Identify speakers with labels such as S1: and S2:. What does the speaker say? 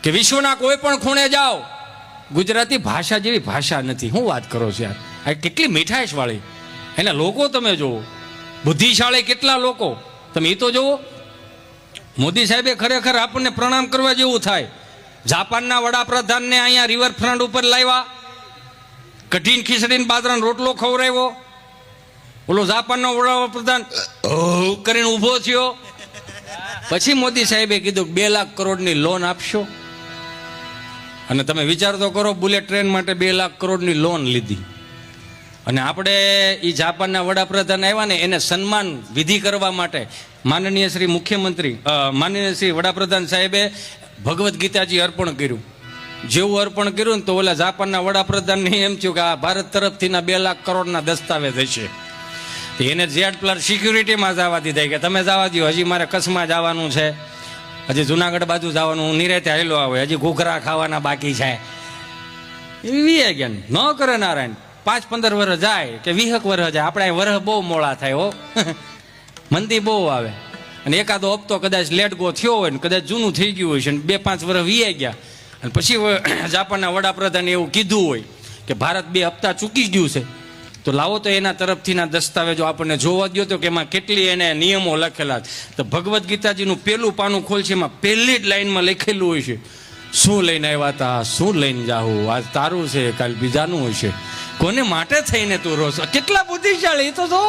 S1: કે વિશ્વના કોઈ પણ ખૂણે જાઓ, ગુજરાતી ભાષા જેવી ભાષા નથી. શું વાત કરો છો યાર, આ કેટલી મીઠાશ વાળી. એના લોકો તમે જુઓ, બુદ્ધિશાળી કેટલા લોકો તમે એ તો જુઓ. મોદી સાહેબે ખરેખર આપણને પ્રણામ કરવા જેવું થાય. જાપાનના વડાપ્રધાનને અહીંયા રિવરફ્રન્ટ ઉપર લાવ્યા, કઠિન ખીચડીને બાજરાનો રોટલો ખવડાવ્યો. ઓલો જાપાનનો વડાપ્રધાન કરીને ઊભો થયો. પછી મોદી સાહેબે કીધું 2 લાખ કરોડની લોન આપશો. અને તમે વિચાર તો કરો, બુલેટ ટ્રેન માટે 2 લાખ કરોડની લોન લીધી. અને આપણે એ જાપાનના વડાપ્રધાન આવ્યા ને એને સન્માન વિધિ કરવા માટે માનનીય શ્રી મુખ્યમંત્રી માનનીય શ્રી વડાપ્રધાન સાહેબે ભગવદ્ ગીતાજી અર્પણ કર્યું. જેવું અર્પણ કર્યું ને તો ઓલા જાપાનના વડાપ્રધાનને એમ થયું કે આ ભારત તરફથીના 2 લાખ કરોડના દસ્તાવેજ હશે. એને જેડ પ્લસ સિક્યુરિટીમાં જવા દીધા કે તમે જવા દો, હજી મારે કચ્છમાં જવાનું છે, હજી જુનાગઢ બાજુ જવાનું, નિરાતે હાલો આવે, હજી ઘૂઘરા ખાવાના બાકી છે. એવી ગયા ન કરે નારાયણ. 5-15 વર્ષ જાય કે 20 વર્ષ જાય, આપણે વર્ષ બહુ મોડા થાય હો. મંદી બહુ આવે અને એકાદો હપ્તો કદાચ લેટ ગો થયો હોય ને કદાચ જૂનું થઈ ગયું હોય છે, 2-5 વર્ષ વીઆઈ ગયા અને પછી જાપાનના વડાપ્રધાને એવું કીધું હોય કે ભારત 2 હપ્તા ચૂકી ગયું છે, તો લાવો તો એના તરફથીના દસ્તાવેજો આપણને જોવા દો તો કે એમાં કેટલી એને નિયમો લખેલા છે. તો ભગવદ્ ગીતાજીનું પહેલું પાનું ખોલશે, એમાં પહેલી જ લાઈનમાં લખેલું હોય છે, શું લઈને આવ્યા હતા, શું લઈને જાવું, આજ તારું છે કાલ બીજાનું હોય છે, કોને માટે થઈને તું રોશ. કેટલા બુદ્ધિશાળી તો જો.